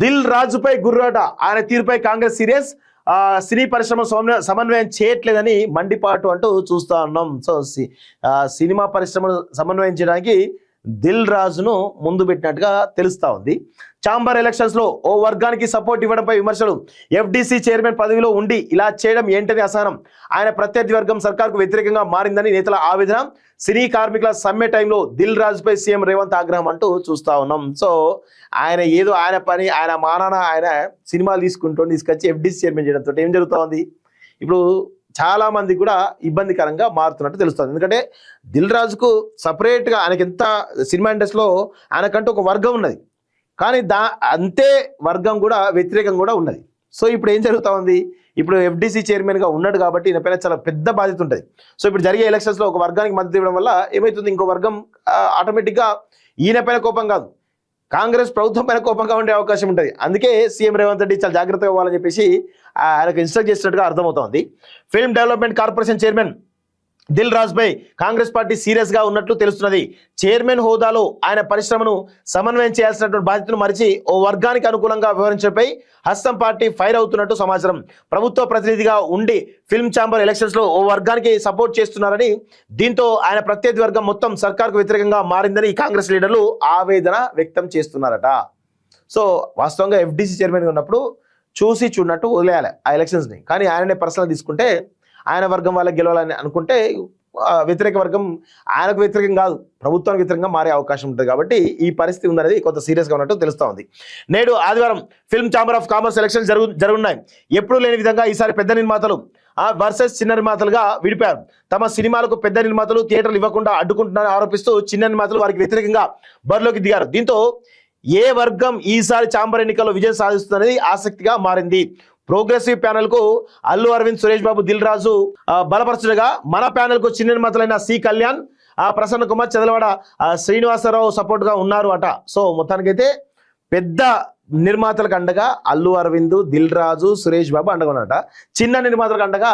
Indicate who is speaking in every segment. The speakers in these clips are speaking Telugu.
Speaker 1: దిల్ రాజుపై గుర్రాట, ఆయన తీరుపై కాంగ్రెస్ సీరియస్. సినీ పరిశ్రమ సమన్వయం చేయట్లేదని మండిపాటు అంటూ చూస్తా ఉన్నాం. సో సినిమా పరిశ్రమను సమన్వయం చేయడానికి దిల్ రాజును ముందు పెట్టినట్టుగా తెలుస్తా ఉంది. చాంబర్ ఎలక్షన్స్ లో ఓ వర్గానికి సపోర్ట్ ఇవ్వడంపై విమర్శలు. ఎఫ్డీసీ చైర్మన్ పదవిలో ఉండి ఇలా చేయడం ఏంటని అసహనం. ఆయన ప్రత్యర్థి వర్గం సర్కార్కు వ్యతిరేకంగా మారిందని నేతల ఆవేదన. సినీ కార్మికుల సమ్మె టైంలో దిల్ రాజుపై సీఎం రేవంత్ ఆగ్రహం అంటూ చూస్తా ఉన్నాం. సో ఆయన ఏదో ఆయన పని, ఆయన మానాన ఆయన సినిమాలు తీసుకొచ్చి ఎఫ్డీసీ చైర్మన్ చేయడంతో ఏం జరుగుతూ ఉంది, ఇప్పుడు చాలా మంది కూడా ఇబ్బందికరంగా మారుతున్నట్టు తెలుస్తుంది. ఎందుకంటే దిల్ రాజుకు సపరేట్గా ఆయనకి ఎంత సినిమా ఇండస్ట్రీలో ఆయనకంటూ ఒక వర్గం ఉన్నది, కానీ అంతే వర్గం కూడా వ్యతిరేకం కూడా ఉన్నది. సో ఇప్పుడు ఏం జరుగుతూ ఉంది, ఇప్పుడు ఎఫ్డీసీ చైర్మన్గా ఉన్నాడు కాబట్టి ఈయన పైన చాలా పెద్ద బాధ్యత ఉంటుంది. సో ఇప్పుడు జరిగే ఎలక్షన్స్లో ఒక వర్గానికి మద్దతు ఇవ్వడం వల్ల ఏమవుతుంది, ఇంకో వర్గం ఆటోమేటిక్గా ఈయన పైన కోపం కాదు, కాంగ్రెస్ ప్రభుత్వం పైన కోపంగా ఉండే అవకాశం ఉంటుంది. అందుకే సీఎం రేవంత్ రెడ్డి చాలా జాగ్రత్తగా ఇవ్వాలని చెప్పేసి ఆయనకు ఇన్స్ట్రక్ట్ చేసినట్టుగా అర్థమవుతోంది. Film development corporation chairman Dil రాజుపై కాంగ్రెస్ పార్టీ సీరియస్ గా ఉన్నట్లు తెలుస్తున్నది. చైర్మన్ హోదాలో ఆయన పరిశ్రమను సమన్వయం చేయాల్సినటువంటి బాధ్యతను మరిచి ఓ వర్గానికి అనుకూలంగా వ్యవహరించడంపై హస్తం పార్టీ ఫైర్ అవుతున్నట్టు సమాచారం. ప్రభుత్వ ప్రతినిధిగా ఉండి ఫిల్మ్ ఛాంబర్ ఎలక్షన్స్ లో ఓ వర్గానికి సపోర్ట్ చేస్తున్నారని, దీంతో ఆయన ప్రత్యర్థి వర్గం మొత్తం సర్కార్కు వ్యతిరేకంగా మారిందని కాంగ్రెస్ లీడర్లు ఆవేదన వ్యక్తం చేస్తున్నారట. సో వాస్తవంగా ఎఫ్డీసీ చైర్మన్గా ఉన్నప్పుడు చూసి చూడనట్టు వదిలేయాలి ఆ ఎలక్షన్స్ని, కానీ ఆయననే పర్సనల్ తీసుకుంటే ఆయన వర్గం వాళ్ళకి గెలవాలని అనుకుంటే వ్యతిరేక వర్గం ఆయనకు వ్యతిరేకం కాదు, ప్రభుత్వానికి వ్యతిరేకంగా మారే అవకాశం ఉంటుంది. కాబట్టి ఈ పరిస్థితి ఉందనేది కొంత సీరియస్గా ఉన్నట్టు తెలుస్తూ ఉంది. నేడు ఆదివారం film chamber of commerce elections జరుగున్నాయి. ఎప్పుడూ లేని విధంగా ఈసారి పెద్ద నిర్మాతలు వర్సెస్ చిన్న నిర్మాతలుగా విడిపారు. తమ సినిమాలకు పెద్ద నిర్మాతలు థియేటర్లు ఇవ్వకుండా అడ్డుకుంటున్నారని ఆరోపిస్తూ చిన్న నిర్మాతలు వారికి వ్యతిరేకంగా బరిలోకి దిగారు. దీంతో ఏ వర్గం ఈసారి ఛాంబర్ ఎన్నికల్లో విజయం సాధిస్తుందనేది ఆసక్తిగా మారింది. ప్రోగ్రెసివ్ ప్యానెల్ కు అల్లు అరవింద్, సురేష్ బాబు, దిల్ రాజు బలపరచుగా, మన ప్యానెల్ కు చిన్న నిర్మాతలైన సి కళ్యాణ్, ప్రసన్న కుమార్, చదలవాడ శ్రీనివాసరావు సపోర్ట్ గా ఉన్నారు అట. సో మొత్తానికైతే పెద్ద నిర్మాతలకు అండగా అల్లు అరవింద్, దిల్ రాజు, సురేష్ బాబు అండగా ఉన్నారట. చిన్న నిర్మాతలకు అండగా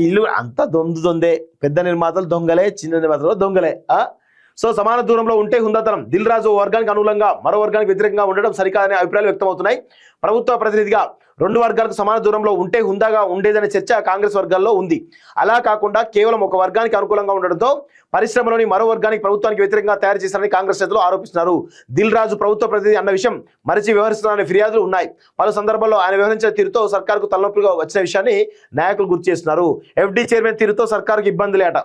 Speaker 1: ఇల్లు అంతా దొందే, పెద్ద నిర్మాతలు దొంగలే, చిన్న నిర్మాతలు దొంగలే. సో సమాన దూరంలో ఉంటే హుందాతనం. దిల్ రాజు వర్గానికి అనుకూలంగా మరో వర్గానికి వ్యతిరేకంగా ఉండడం సరికాదనే అభిప్రాయాలు వ్యక్తమవుతున్నాయి. ప్రభుత్వ ప్రతినిధిగా రెండు వర్గాలకు సమాన దూరంలో ఉంటే హుందాగా ఉండేదనే చర్చ కాంగ్రెస్ వర్గాల్లో ఉంది. అలా కాకుండా కేవలం ఒక వర్గానికి అనుకూలంగా ఉండడంతో పరిశ్రమలోని మరో వర్గానికి ప్రభుత్వానికి వ్యతిరేకంగా తయారు చేశారని కాంగ్రెస్ నేతలు ఆరోపిస్తున్నారు. దిల్ రాజు ప్రభుత్వ ప్రతినిధి అన్న విషయం మరిచి వ్యవహరిస్తున్నారనే ఫిర్యాదులు ఉన్నాయి. పలు సందర్భాల్లో ఆయన వ్యవహరించిన తీరుతో సర్కార్కు తలనొప్పిగా వచ్చిన విషయాన్ని నాయకులు గుర్తు చేస్తున్నారు. ఎఫ్డీ చైర్మన్ తీరుతో సర్కార్కు ఇబ్బందులేట.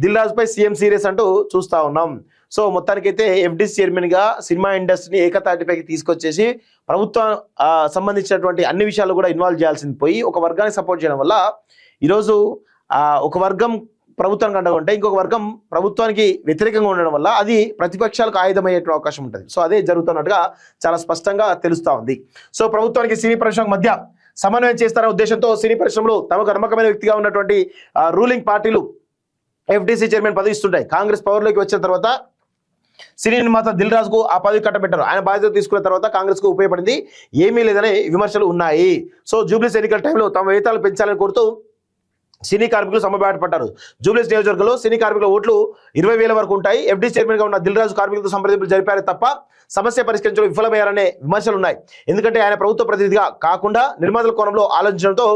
Speaker 1: దిల్ రాజుపై సీఎం సీరియస్ అంటూ చూస్తా ఉన్నాం. సో మొత్తానికైతే ఎఫ్డీసీ చైర్మన్ గా సినిమా ఇండస్ట్రీని ఏకతాటిపైకి తీసుకొచ్చేసి ప్రభుత్వం సంబంధించినటువంటి అన్ని విషయాలు కూడా ఇన్వాల్వ్ చేయాల్సింది పోయి ఒక వర్గానికి సపోర్ట్ చేయడం వల్ల ఈరోజు ఒక వర్గం ప్రభుత్వానికి అండగా ఉంటే ఇంకొక వర్గం ప్రభుత్వానికి వ్యతిరేకంగా ఉండడం వల్ల అది ప్రతిపక్షాలకు ఆయుధమయ్యే అవకాశం ఉంటుంది. సో అదే జరుగుతున్నట్టుగా చాలా స్పష్టంగా తెలుస్తా ఉంది. సో ప్రభుత్వానికి సినీ పరిశ్రమ మధ్య సమన్వయం చేస్తారనే ఉద్దేశంతో సినీ పరిశ్రమలో తమకు నమ్మకమైన వ్యక్తిగా ఉన్నటువంటి రూలింగ్ పార్టీలు ఎఫ్డీసీ చైర్మన్ పదవి ఇస్తుంటాయి. కాంగ్రెస్ పవర్లోకి వచ్చిన తర్వాత సినీ నిర్మాత దిల్ రాజుకు ఆ పదవి కట్టబెట్టారు. ఆయన బాధ్యత తీసుకున్న తర్వాత కాంగ్రెస్ కు ఉపయోగపడింది ఏమీ లేదనే విమర్శలు ఉన్నాయి. సో జూబ్లీస్ ఎన్నికల టైంలో తమ వేతనాలు పెంచాలని కోరుతూ సినీ కార్మికులు సమ్మె పడ్డారు. జూబ్లీస్ నియోజకవర్గంలో సినీ కార్మికుల ఓట్లు 20,000 వరకు ఉంటాయి. ఎఫ్డీ చైర్మన్ గా ఉన్న దిల్ రాజు కార్మికులతో సంప్రదింపులు జరిపారే తప్ప సమస్య పరిష్కరించడం విఫలమయ్యారనే విమర్శలు ఉన్నాయి. ఎందుకంటే ఆయన ప్రభుత్వ ప్రతినిధిగా కాకుండా నిర్మాతల కోణంలో ఆలోచించడంతో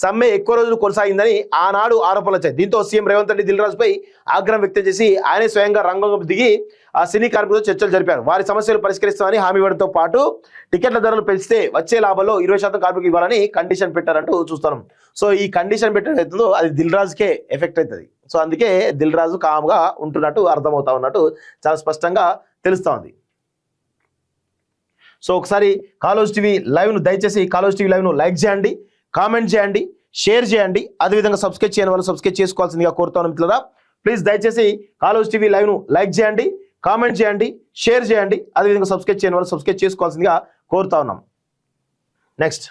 Speaker 1: సమ్మె ఎక్కువ రోజులు కొనసాగిందని ఆనాడు ఆరోపణలు వచ్చాయి. దీంతో సీఎం రేవంత్ రెడ్డి దిల్ రాజుపై ఆగ్రహం వ్యక్తం చేసి ఆయనే స్వయంగా రంగంలోకి దిగి ఆ సినీ కార్మికులతో చర్చలు జరిపారు. వారి సమస్యలు పరిష్కరిస్తామని హామీ ఇవ్వడంతో పాటు టికెట్ల ధరలు పెంచితే వచ్చే లాభంలో 20% కార్మికులు ఇవ్వాలని కండిషన్ పెట్టారంటూ చూస్తున్నాం. సో ఈ కండిషన్ పెట్టడం అవుతుందో అది దిల్ రాజుకే ఎఫెక్ట్ అవుతుంది. సో అందుకే దిల్ రాజు కామ్గా ఉంటున్నట్టు అర్థమవుతా ఉన్నట్టు చాలా స్పష్టంగా తెలుస్తూ ఉంది. సో ఒకసారి కాలోజ్ టీవీ లైవ్ను దయచేసి కాలోజ్ టీవీ లైవ్ను లైక్ చేయండి, కామెంట్ చేయండి, షేర్ చేయండి. అదేవిధంగా సబ్స్క్రైబ్ చేయని వాళ్ళు సబ్స్క్రైబ్ చేసుకోవాల్సిందిగా కోరుతాను మిత్రులారా. ప్లీజ్ దయచేసి కాలోజ్ టీవీ లైవ్ను లైక్ చేయండి, కామెంట్ చేయండి, షేర్ చేయండి. అదేవిధంగా సబ్స్క్రైబ్ చేయని వాళ్ళు సబ్స్క్రైబ్ చేసుకోవాల్సిందిగా కోరుతా ఉన్నాం. నెక్స్ట్